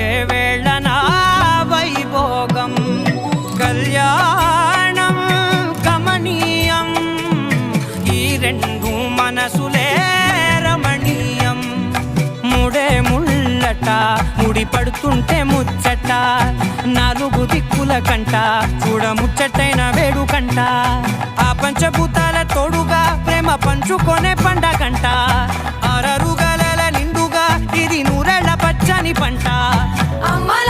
ఏ వేళనా వైభోగం కళ్యాణం కమనీయం ఈ రెండు మనసులే రమణీయం ముడే ముళ్ళట ముడి పడుతుంటే ముచ్చట నాలుగు దిక్కుల కంట చూడ ముచ్చటైన వేడుకంట ఆ పంచభూతాల తోడుగా ప్రేమ పంచుకొనే పండగంట ఆరరుగల నిండుగా ఇది నూరెళ్ళ పచ్చని పంట అమ్మల